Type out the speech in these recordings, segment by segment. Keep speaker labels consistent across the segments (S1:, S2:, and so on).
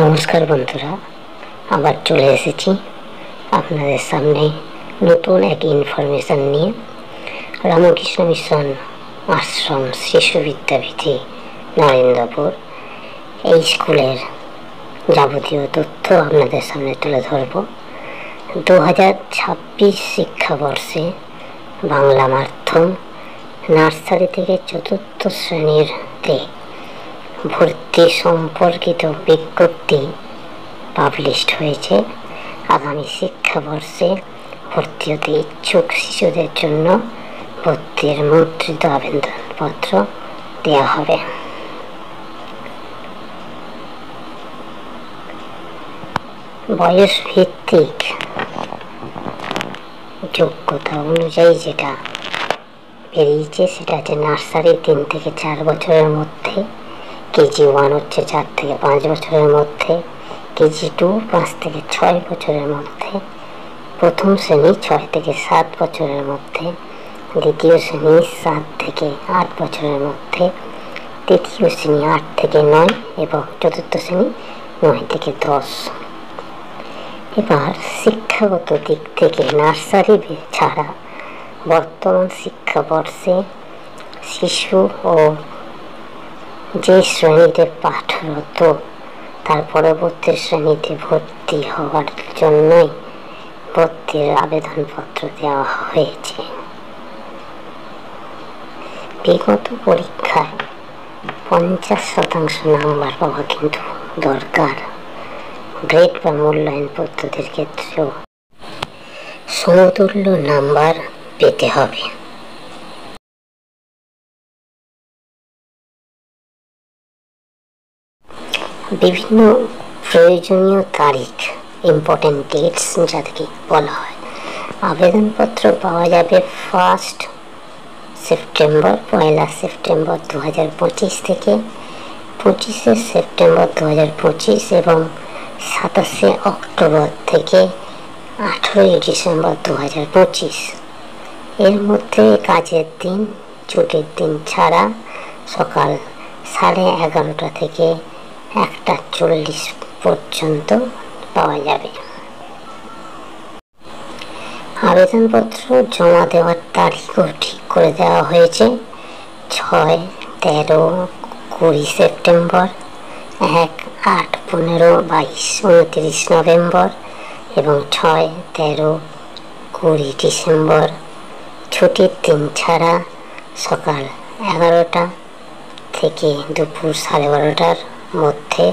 S1: নমস্কার বন্ধুরা, আবার চলে এসেছি আপনাদের সামনে নতুন এক ইনফরমেশন নিয়ে। রামকৃষ্ণ মিশন আশ্রম শিশু বিদ্যাপীঠে নরেন্দ্রপুর এই স্কুলের যাবতীয় তথ্য আপনাদের সামনে তুলে ধরব। 2026 শিক্ষাবর্ষে বাংলা মাধ্যম নার্সারি থেকে চতুর্থ শ্রেণীতে ভর্তি সম্পর্কিত বিজ্ঞপ্তি পাবলিশড হয়েছে। আগামী শিক্ষাবর্ষে ভর্তি হতে ইচ্ছুক শিশুদের জন্য ভর্তির মুদ্রিত আবেদনপত্র দেওয়া হবে। বয়স ভিত্তিক যোগ্যতা অনুযায়ী যেটা বেরিয়েছে সেটা হচ্ছে নার্সারি 3 থেকে 4 বছরের মধ্যে, কেজি 1 হচ্ছে 4 থেকে 5 বছরের মধ্যে, কেজি 2 5 থেকে 6 বছরের মধ্যে, প্রথম শ্রেণী 6 থেকে 7 বছরের মধ্যে, দ্বিতীয় শ্রেণী 7 থেকে 8 বছরের মধ্যে, তৃতীয় শ্রেণী 8 থেকে 9 এবং চতুর্থ শ্রেণী 9 থেকে 10। এবার শিক্ষাগত দিক থেকে নার্সারি ছাড়া বর্তমান শিক্ষাবর্ষে শিশু ও যে শ্রেণীতে পাঠরত তার পরবর্তী শ্রেণীতে ভর্তি হওয়ার জন্যই ভর্তির আবেদনপত্র দেওয়া হয়েছে। বিগত পরীক্ষায় 50% নাম্বার পাওয়া কিন্তু দরকার। গ্রেড বা মূল্যায়ন পদ্ধতির ক্ষেত্রেও সমতুল্য নাম্বার পেতে হবে। বিভিন্ন প্রয়োজনীয় তারিখ, ইম্পর্টেন্ট ডেটস যাদেরকে বলা হয়, আবেদনপত্র পাওয়া যাবে 1 সেপ্টেম্বর 2025 থেকে 25 সেপ্টেম্বর 2025 এবং 27 অক্টোবর থেকে 18 ডিসেম্বর 2025। এর মধ্যে কাজের দিন, ছুটির দিন ছাড়া সকাল 11:30 থেকে 1:40 পর্যন্ত পাওয়া যাবে। আবেদনপত্র জমা দেওয়ার তারিখও ঠিক করে দেওয়া হয়েছে। 6, 13, 20 সেপ্টেম্বর, 1, 8, 15, 22, 29 নভেম্বর এবং 6, 13, 20 ডিসেম্বর। ছুটির দিন ছাড়া সকাল 11টা থেকে দুপুর 12:30টার মধ্যে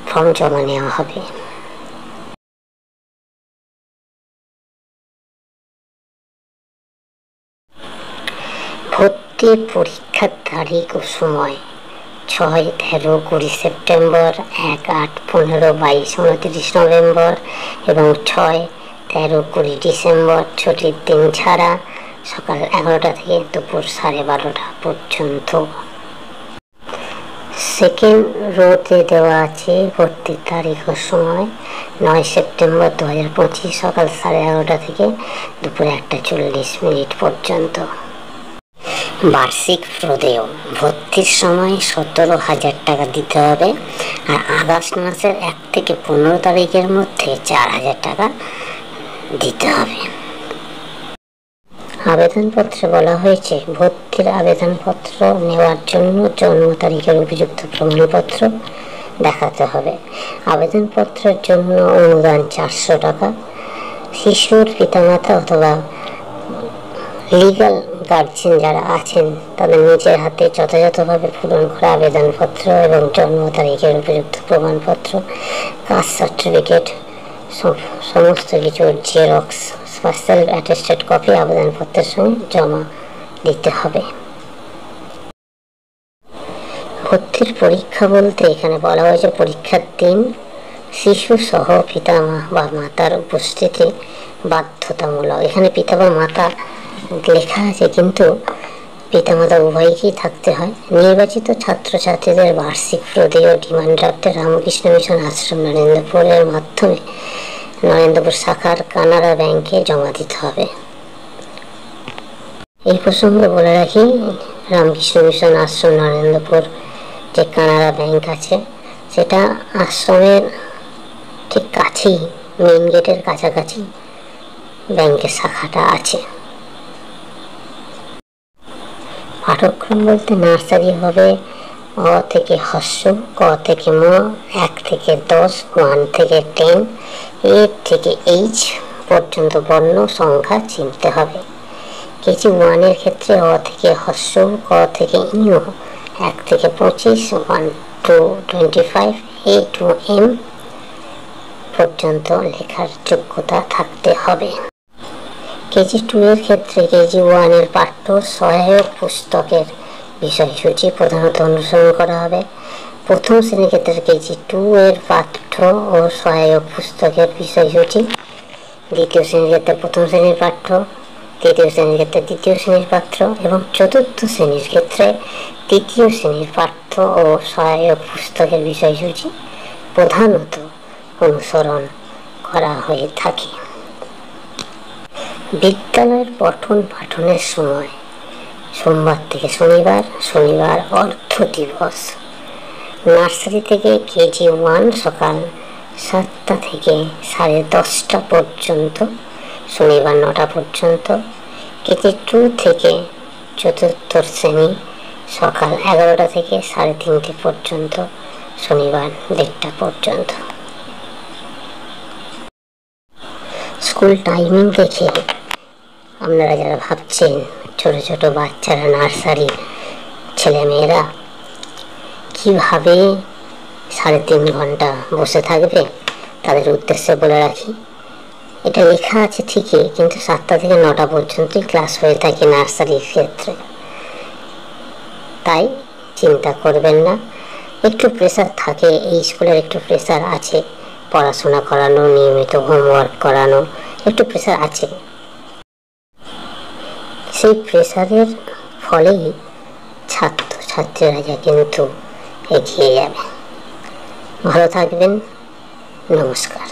S1: ফর্ম জমা নেওয়া হবে। ভর্তি পরীক্ষার তারিখ ও সময় 6, 13, 20 সেপ্টেম্বর, 1, 8, 15, 22, 29 নভেম্বর এবং 6, 13, 20 ডিসেম্বর। ছুটির দিন ছাড়া সকাল 11টা থেকে দুপুর 12:30 পর্যন্ত। সেকেন্ড রোতে দেওয়া আছে ভর্তির তারিখ ও সময় 9 সেপ্টেম্বর 2025 সকাল 11:30 থেকে দুপুর 1:40 পর্যন্ত। বার্ষিক প্রদেয় ভর্তির সময় 17,000 টাকা দিতে হবে আর আগস্ট মাসের 1 থেকে 15 তারিখের মধ্যে 4,000 টাকা দিতে হবে। আবেদনপত্রে বলা হয়েছে ভর্তির আবেদনপত্র নেওয়ার জন্য জন্ম তারিখের উপযুক্ত প্রমাণপত্র দেখাতে হবে। আবেদনপত্রের জন্য অনুদান 400 টাকা। শিশুর পিতামাতা অথবা লিগাল গার্জিয়ান যারা আছেন তাদের নিজের হাতে যথাযথভাবে পূরণ করা আবেদনপত্র এবং জন্ম তারিখের উপযুক্ত প্রমাণপত্র, কাস্ট সার্টিফিকেট, সমস্ত কিছুর জেরক্স, স্পেশাল অ্যাটেস্টেড কপি আবেদনপত্রের সঙ্গে জমা দিতে হবে। ভর্তির পরীক্ষা বলতে এখানে বলা হয়েছে পরীক্ষার দিন শিশু সহ পিতা বা মাতার উপস্থিতি বাধ্যতামূলক। এখানে পিতা বা মাতা লেখা আছে কিন্তু পিতামাতা উভয়কেই থাকতে হয়। নির্বাচিত ছাত্রছাত্রীদের বার্ষিক প্রদেয় ডিমান্ড ড্রাফটে রামকৃষ্ণ মিশন আশ্রম নরেন্দ্রপুরের মাধ্যমে নরেন্দ্রপুর শাখার কানাড়া ব্যাংকে জমা দিতে হবে। এই প্রসঙ্গে বলে রাখি, রামকৃষ্ণ মিশন আশ্রম নরেন্দ্রপুর যে কানাড়া ব্যাংক আছে সেটা আশ্রমের ঠিক কাছেই, মেইন গেটের কাছাকাছি ব্যাংকের শাখাটা আছে। পাঠক্রম বলতে নার্সারি হবে অ থেকে হ্রস্ব, ক থেকে ম, 1 থেকে 10, 1 থেকে 10, এ থেকে এইচ পর্যন্ত বর্ণ সংখ্যা চিনতে হবে। কেজি 1 এর ক্ষেত্রে অ থেকে হ্রস্ব, ক থেকে ঞ, 1 থেকে 25, 1 to 25, এ টু এম পর্যন্ত লেখার যোগ্যতা থাকতে হবে। কেজি 2 এর ক্ষেত্রে কেজি 1 এর পাঠ্য সহায়ক পুস্তকের বিষয়সূচি প্রধানত অনুসরণ করা হবে। প্রথম শ্রেণীর ক্ষেত্রে কেজি 2 এর পাঠ্য ও সহায়ক পুস্তকের বিষয়সূচি, দ্বিতীয় শ্রেণীর ক্ষেত্রে প্রথম শ্রেণীর পাঠ্য, তৃতীয় শ্রেণীর ক্ষেত্রে দ্বিতীয় শ্রেণীর পাঠ্য এবং চতুর্থ শ্রেণীর ক্ষেত্রে তৃতীয় শ্রেণীর পাঠ্য ও সহায়ক পুস্তকের বিষয়সূচি প্রধানত অনুসরণ করা হয়ে থাকে। বিদ্যালয়ের পঠন পাঠনের সময় সোমবার থেকে শনিবার, শনিবার অর্থ দিবস। নার্সারি থেকে কেজি 1 সকাল 7টা থেকে 10:30 পর্যন্ত, শনিবার 9টা পর্যন্ত। কেজি 2 থেকে চতুর্থ শ্রেণী সকাল 11টা থেকে 3:30 পর্যন্ত, শনিবার 1:30 পর্যন্ত। স্কুল টাইমিং দেখে আপনারা যারা ভাবছেন ছোট ছোট বাচ্চারা, নার্সারি ছেলেমেয়েরা কিভাবে 3.5 ঘন্টা বসে থাকবে, তাদের উদ্দেশ্যে বলে রাখি, এটা লেখা আছে ঠিকই, কিন্তু 7টা থেকে 9টা পর্যন্তই ক্লাস হয়ে থাকে নার্সারির ক্ষেত্রে। তাই চিন্তা করবেন না, একটু প্রেসার থাকে, এই স্কুলের একটু প্রেসার আছে, পড়াশোনা করানো, নিয়মিত হোমওয়ার্ক করানো, একটু প্রেসার আছে। সেই প্রেসারের ফলেই ছাত্রছাত্রীরা কিন্তু এগিয়ে যাবে। ভালো থাকবেন, নমস্কার।